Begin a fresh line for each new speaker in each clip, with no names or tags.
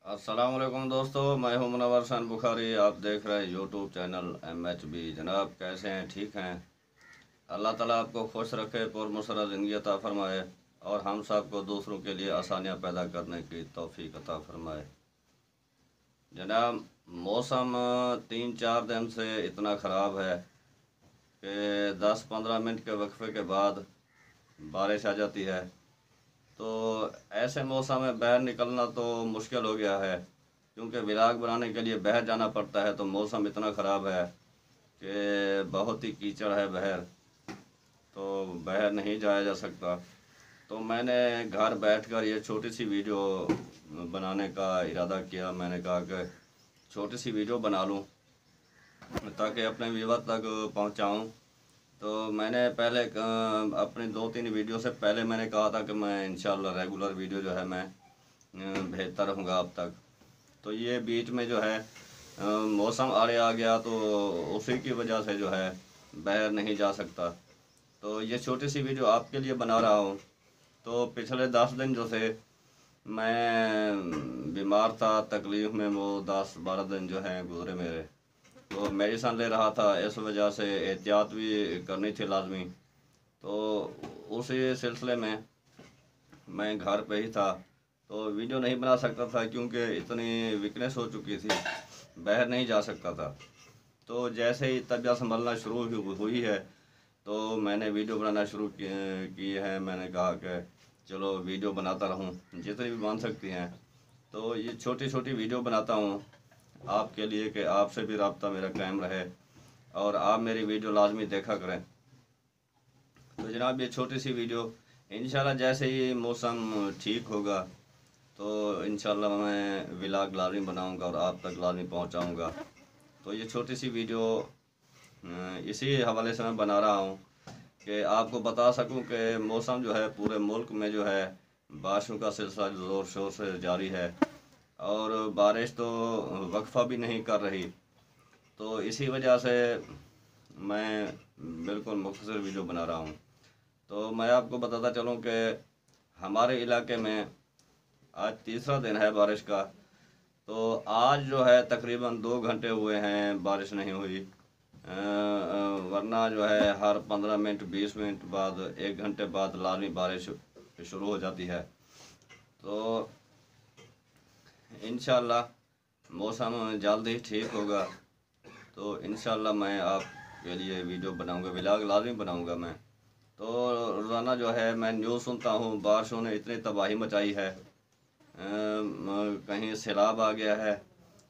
अस्सलाम वालेकुम दोस्तों, मैं हूं मुनव्वर हसन बुखारी। आप देख रहे हैं यूट्यूब चैनल MHB। जनाब कैसे हैं? ठीक हैं? अल्लाह ताला आपको खुश रखे, पुरमसर ज़िंदगी अता फ़रमाए और हम सब को दूसरों के लिए आसानियां पैदा करने की तौफीक अता फ़रमाए। जनाब मौसम 3-4 दिन से इतना ख़राब है कि 10-15 मिनट के वक्फे के बाद बारिश आ जाती है। तो ऐसे मौसम में बाहर निकलना तो मुश्किल हो गया है, क्योंकि व्लॉग बनाने के लिए बाहर जाना पड़ता है। तो मौसम इतना ख़राब है कि बहुत ही कीचड़ है बाहर, तो बाहर नहीं जाया जा सकता। तो मैंने घर बैठकर ये छोटी सी वीडियो बनाने का इरादा किया। मैंने कहा कि छोटी सी वीडियो बना लूँ ताकि अपने व्यूअर तक पहुँचाऊँ। तो मैंने पहले अपनी 2-3 वीडियो से पहले मैंने कहा था कि मैं इंशाल्लाह रेगुलर वीडियो जो है मैं भेजता रहूँगा अब तक। तो ये बीच में जो है मौसम आड़े आ गया, तो उसी की वजह से जो है बाहर नहीं जा सकता। तो ये छोटी सी वीडियो आपके लिए बना रहा हूँ। तो पिछले 10 दिन जो थे मैं बीमार था, तकलीफ़ में, वो 10-12 दिन जो हैं गुजरे मेरे। तो मेडिसन ले रहा था, इस वजह से एहतियात भी करनी थी लाजमी। तो उसी सिलसिले में मैं घर पे ही था, तो वीडियो नहीं बना सकता था क्योंकि इतनी वीकनेस हो चुकी थी, बाहर नहीं जा सकता था। तो जैसे ही तबीयत संभलना शुरू हुई है तो मैंने वीडियो बनाना शुरू की है। मैंने कहा कि चलो वीडियो बनाता रहूं जितनी भी बन सकती हैं। तो ये छोटी छोटी वीडियो बनाता हूं आपके लिए कि आपसे भी रब्ता मेरा कायम रहे और आप मेरी वीडियो लाजमी देखा करें। तो जनाब ये छोटी सी वीडियो इंशाल्लाह जैसे ही मौसम ठीक होगा तो इंशाल्लाह मैं व्लॉग लाजमी बनाऊंगा और आप तक लाजमी पहुंचाऊंगा। तो ये छोटी सी वीडियो इसी हवाले से मैं बना रहा हूँ कि आपको बता सकूं कि मौसम जो है पूरे मुल्क में जो है बारिशों का सिलसिला ज़ोर शोर से जारी है और बारिश तो वक्फा भी नहीं कर रही। तो इसी वजह से मैं बिल्कुल मुख्तसर वीडियो बना रहा हूँ। तो मैं आपको बताता चलूँ कि हमारे इलाके में आज तीसरा दिन है बारिश का। तो आज जो है तकरीबन 2 घंटे हुए हैं बारिश नहीं हुई, वरना जो है हर 15 मिनट 20 मिनट बाद 1 घंटे बाद लाजमी बारिश शुरू हो जाती है। तो इंशाल्लाह मौसम जल्द ही ठीक होगा। तो इंशाल्लाह मैं आपके लिए वीडियो बनाऊंगा, व्लॉग लाजमी बनाऊंगा मैं। तो रोज़ाना जो है मैं न्यूज़ सुनता हूँ, बारिशों ने इतनी तबाही मचाई है, कहीं सैलाब आ गया है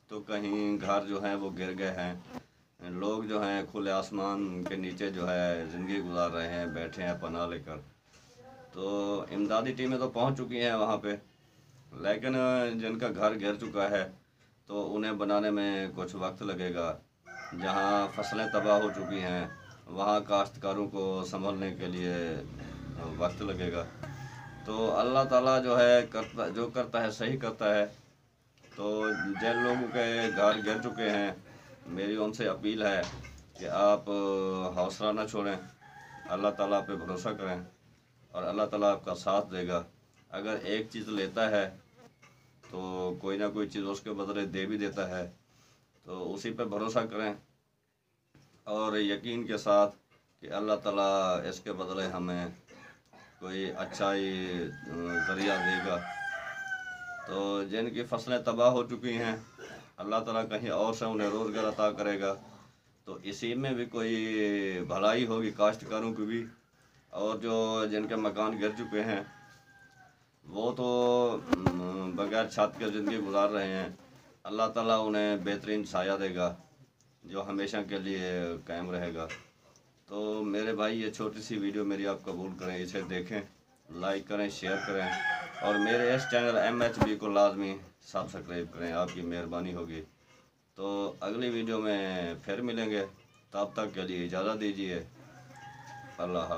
तो कहीं घर जो हैं वो गिर गए हैं। लोग जो हैं खुले आसमान के नीचे जो है ज़िंदगी गुजार रहे हैं, बैठे हैं पनाह लेकर। तो इमदादी टीमें तो पहुंच चुकी हैं वहां पे, लेकिन जिनका घर गिर चुका है तो उन्हें बनाने में कुछ वक्त लगेगा। जहां फसलें तबाह हो चुकी हैं वहां काश्तकारों को संभलने के लिए वक्त लगेगा। तो अल्लाह ताला जो है जो करता है सही करता है। तो जिन लोगों के घर गिर चुके हैं मेरी उनसे अपील है कि आप हौसला न छोड़ें, अल्लाह ताला पे भरोसा करें और अल्लाह ताला आपका साथ देगा। अगर एक चीज़ लेता है तो कोई ना कोई चीज़ उसके बदले दे भी देता है। तो उसी पे भरोसा करें और यकीन के साथ कि अल्लाह ताला इसके बदले हमें कोई अच्छा ही ज़रिया देगा। तो जिनकी फसलें तबाह हो चुकी हैं अल्लाह ताला कहीं और से उन्हें रोज़गार अता करेगा। तो इसी में भी कोई भलाई होगी काश्तकारों की भी। और जो जिनके मकान गिर चुके हैं वो तो बगैर छत के ज़िंदगी गुजार रहे हैं, अल्लाह ताला उन्हें बेहतरीन साया देगा जो हमेशा के लिए कायम रहेगा। तो मेरे भाई ये छोटी सी वीडियो मेरी आप कबूल करें, इसे देखें, लाइक करें, शेयर करें और मेरे इस चैनल MHB को लाजमी सब्सक्राइब करें, आपकी मेहरबानी होगी। तो अगली वीडियो में फिर मिलेंगे, तब तक के लिए इजाज़त दीजिए। अल्लाह हाफ़िज़।